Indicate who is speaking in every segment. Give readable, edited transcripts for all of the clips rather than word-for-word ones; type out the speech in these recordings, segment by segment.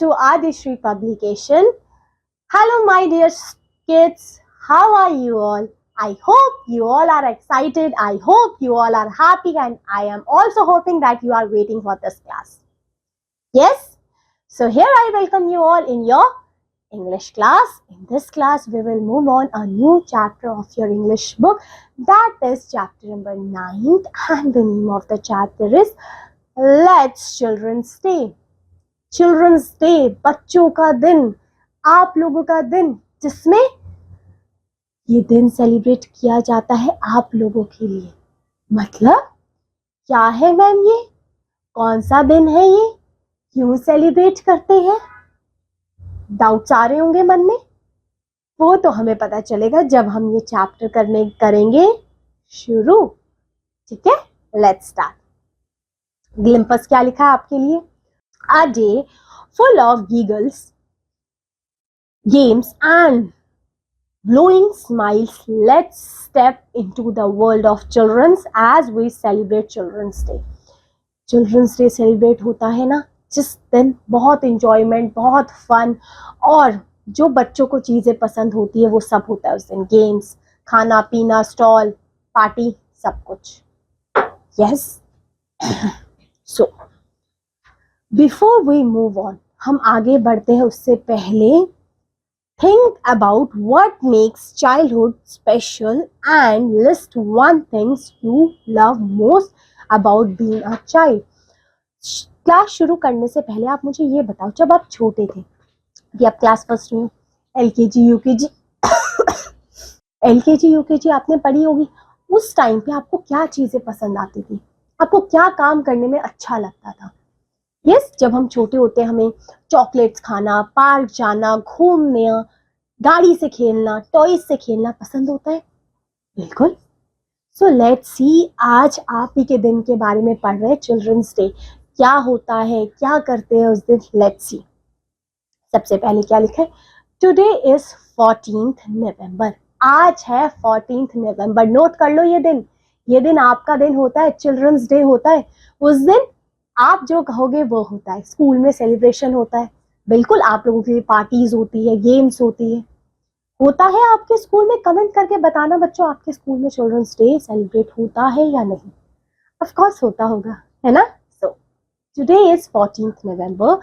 Speaker 1: to Adishri Publication. Hello my dear kids, how are you all? I hope you all are excited, I hope you all are happy, and I am also hoping that you are waiting for this class. Yes? So here I welcome you all in your English class. In this class we will move on a new chapter of your English book, that is chapter number 9, and the name of the chapter is Let's Children Stay. Children's day, बच्चों का दिन, आप लोगों का दिन, जिसमें ये दिन सेलिब्रेट किया जाता है आप लोगों के लिए। मतलब क्या है मैम, ये कौन सा दिन है, ये क्यों सेलिब्रेट करते हैं? डाउट्स आ रहे होंगे मन में, वो तो हमें पता चलेगा जब हम ये चैप्टर करेंगे शुरू। ठीक है, लेट्स स्टार्ट। ग्लिम्पस क्या लिखा है आपके लिए? A day full of giggles, games and blowing smiles. Let's step into the world of children as we celebrate Children's Day. Children's Day celebrate होता है ना, जिस दिन बहुत enjoyment, बहुत fun और जो बच्चों को चीज़ें पसंद होती है वो सब होता है उस दिन। गेम्स, खाना पीना, स्टॉल, पार्टी, सब कुछ। Yes? So before we move on, हम आगे बढ़ते हैं उससे पहले think about what makes childhood special and list one things you love most about being a child. Class शुरू करने से पहले आप मुझे ये बताओ, जब आप छोटे थे, कि आप क्लास फर्स्ट में, एलकेजी यूकेजी आपने पढ़ी होगी, उस टाइम पे आपको क्या चीज़ें पसंद आती थी, आपको क्या काम करने में अच्छा लगता था? यस, जब हम छोटे होते हैं हमें चॉकलेट्स खाना, पार्क जाना, घूमना, गाड़ी से खेलना, टॉयज से खेलना पसंद होता है। बिल्कुल। सो लेट्स सी, आज आप ही के दिन के बारे में पढ़ रहे हैं, चिल्ड्रंस डे क्या होता है, क्या करते हैं उस दिन। Let's see. सबसे पहले क्या लिखा है? टुडे इज 14th नवंबर। आज है 14th नवंबर। नोट कर लो ये दिन आपका दिन होता है, चिल्ड्रंस डे होता है। उस दिन आप जो कहोगे वो होता है। स्कूल में सेलिब्रेशन होता है, बिल्कुल, आप लोगों के लिए पार्टीज होती है, गेम्स होती है। होता है आपके स्कूल में? कमेंट करके बताना बच्चों, आपके स्कूल में चिल्ड्रंस डे सेलिब्रेट होता है या नहीं। ऑफ कोर्स होता होगा, है ना। So today is 14th November.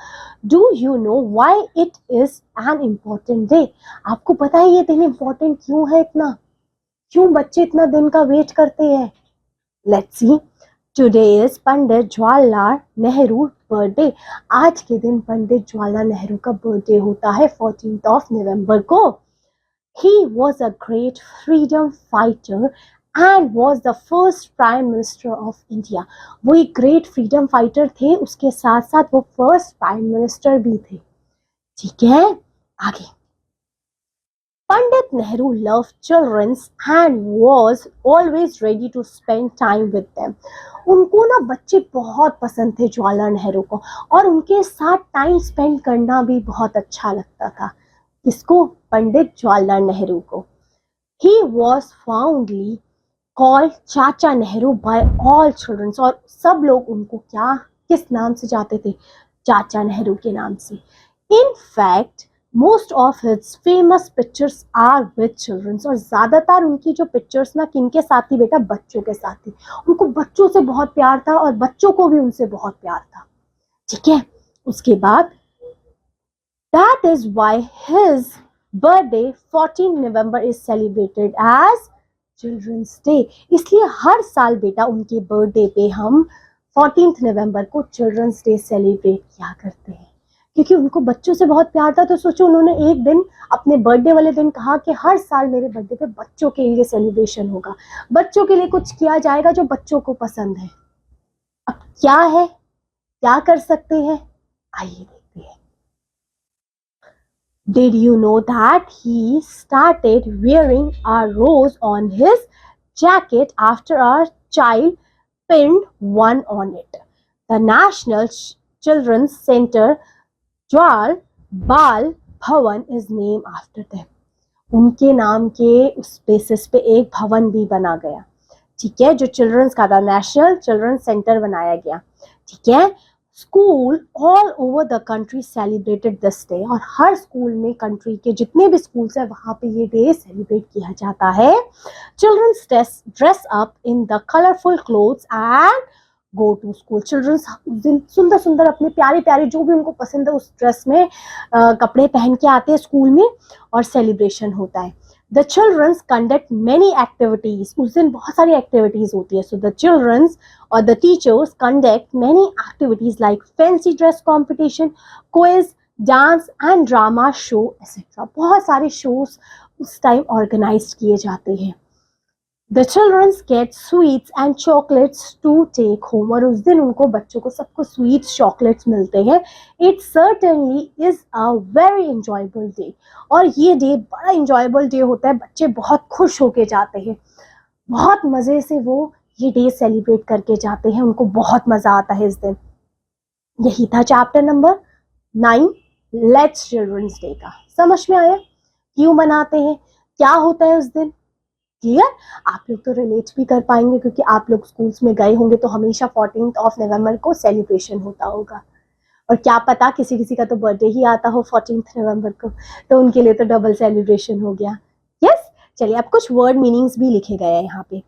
Speaker 1: Do you know why it is an important day? आपको पता है ये दिन इम्पोर्टेंट क्यों है इतना? क्यों बच्चे इतना दिन का वेट करते हैं? Let's see. Today is Pandit Jawaharlal Nehru birthday. आज के दिन पंडित जवाहरलाल नेहरू का बर्थडे होता है 14th नवंबर को। He was a great freedom fighter and was the first prime minister of India. वो एक ग्रेट फ्रीडम फाइटर थे, उसके साथ साथ वो फर्स्ट प्राइम मिनिस्टर भी थे। ठीक है, आगे। Pandit Nehru loved children and was always ready to spend time with them. उनको ना बच्चे बहुत पसंद थे जवाहरलाल नेहरू को, और उनके साथ टाइम स्पेंड करना भी बहुत अच्छा लगता था। किसको? पंडित जवाहरलाल नेहरू को। He was fondly called चाचा नेहरू by all children, और सब लोग उनको क्या, किस नाम से जाते थे? चाचा नेहरू के नाम से। In fact, most of his famous pictures are with children, और ज़्यादातर उनकी जो पिक्चर्स ना किनके साथ थी बेटा? बच्चों के साथ थी। उनको बच्चों से बहुत प्यार था और बच्चों को भी उनसे बहुत प्यार था। ठीक है, उसके बाद that is why his birthday 14 November is celebrated as Children's Day. इसलिए हर साल बेटा उनके बर्थडे पे हम 14th नवंबर को चिल्ड्रंस डे सेलिब्रेट किया करते हैं, क्योंकि उनको बच्चों से बहुत प्यार था। तो सोचो, उन्होंने एक दिन अपने बर्थडे वाले दिन कहा कि हर साल मेरे बर्थडे पे बच्चों के लिए सेलिब्रेशन होगा, बच्चों के लिए कुछ किया जाएगा जो बच्चों को पसंद है। अब क्या है, क्या कर सकते हैं, आइए देखते हैं। Did you know that he started wearing a rose on his jacket after a child pinned one on it? The National Children's Center Jwal बाल भवन इज नेम आफ्टर देम। उनके नाम के उस बेसिस पे एक भवन भी बना गया। ठीक है, जो चिल्ड्रंस का था, नेशनल चिल्ड्रंस सेंटर बनाया गया। ठीक है, school all over the country celebrated this day, और हर स्कूल में, कंट्री के जितने भी स्कूल्स है वहाँ पे ये डे सेलिब्रेट किया जाता है. Children's dress up in the colourful clothes and go to school. Children's उस दिन सुंदर सुंदर अपने प्यारे प्यारे जो भी उनको पसंद है उस ड्रेस में कपड़े पहन के आते हैं स्कूल में और सेलिब्रेशन होता है. The children's conduct many activities. उस दिन बहुत सारी एक्टिविटीज होती है. सो द चिल्ड्रंस और the teachers conduct many activities like fancy dress competition, quiz, dance and drama show etcetera. बहुत सारे शोज उस टाइम ऑर्गेनाइज किए जाते हैं. The children get sweets and chocolates to take home. और उस दिन उनको बच्चों को सबको sweets chocolates मिलते हैं. It certainly is a very enjoyable day. और ये डे बड़ा enjoyable day होता है. बच्चे बहुत खुश होके जाते हैं, बहुत मज़े से वो ये डे सेलिब्रेट करके जाते हैं. उनको बहुत मज़ा आता है इस दिन. यही था chapter number 9 let's children's day का. समझ में आया क्यों मनाते हैं, क्या होता है उस दिन? क्लियर? आप लोग तो रिलेट भी कर पाएंगे क्योंकि आप लोग स्कूल्स में गए होंगे तो हमेशा 14 नवंबर को सेलिब्रेशन होता होगा. और क्या पता किसी किसी का तो बर्थडे ही आता हो 14 नवंबर को, तो उनके लिए तो डबल सेलिब्रेशन हो गया. यस, चलिए अब कुछ वर्ड मीनिंग्स भी लिखे गए हैं यहाँ पे.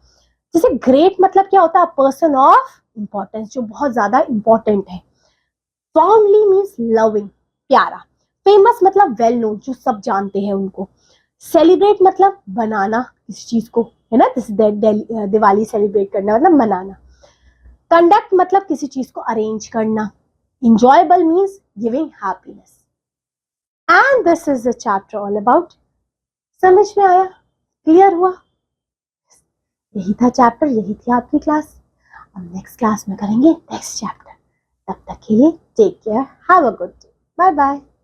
Speaker 1: जैसे ग्रेट मतलब क्या होता है? पर्सन ऑफ इंपॉर्टेंस, जो बहुत ज्यादा इंपॉर्टेंट है. फाउंडली मीन्स लविंग, प्यारा. फेमस मतलब वेल नोन, जो सब जानते हैं उनको. सेलिब्रेट मतलब बनाना किसी चीज को, है ना, दिवाली सेलिब्रेट करना मतलब मनाना. कंडक्ट मतलब किसी चीज को अरेंज करना. Enjoyable means giving happiness. And this is the chapter all about. समझ में आया? क्लियर हुआ? यही था चैप्टर, यही थी आपकी क्लास. अब नेक्स्ट क्लास में करेंगे नेक्स्ट चैप्टर. तब तक के लिए take care, have a good day, bye bye.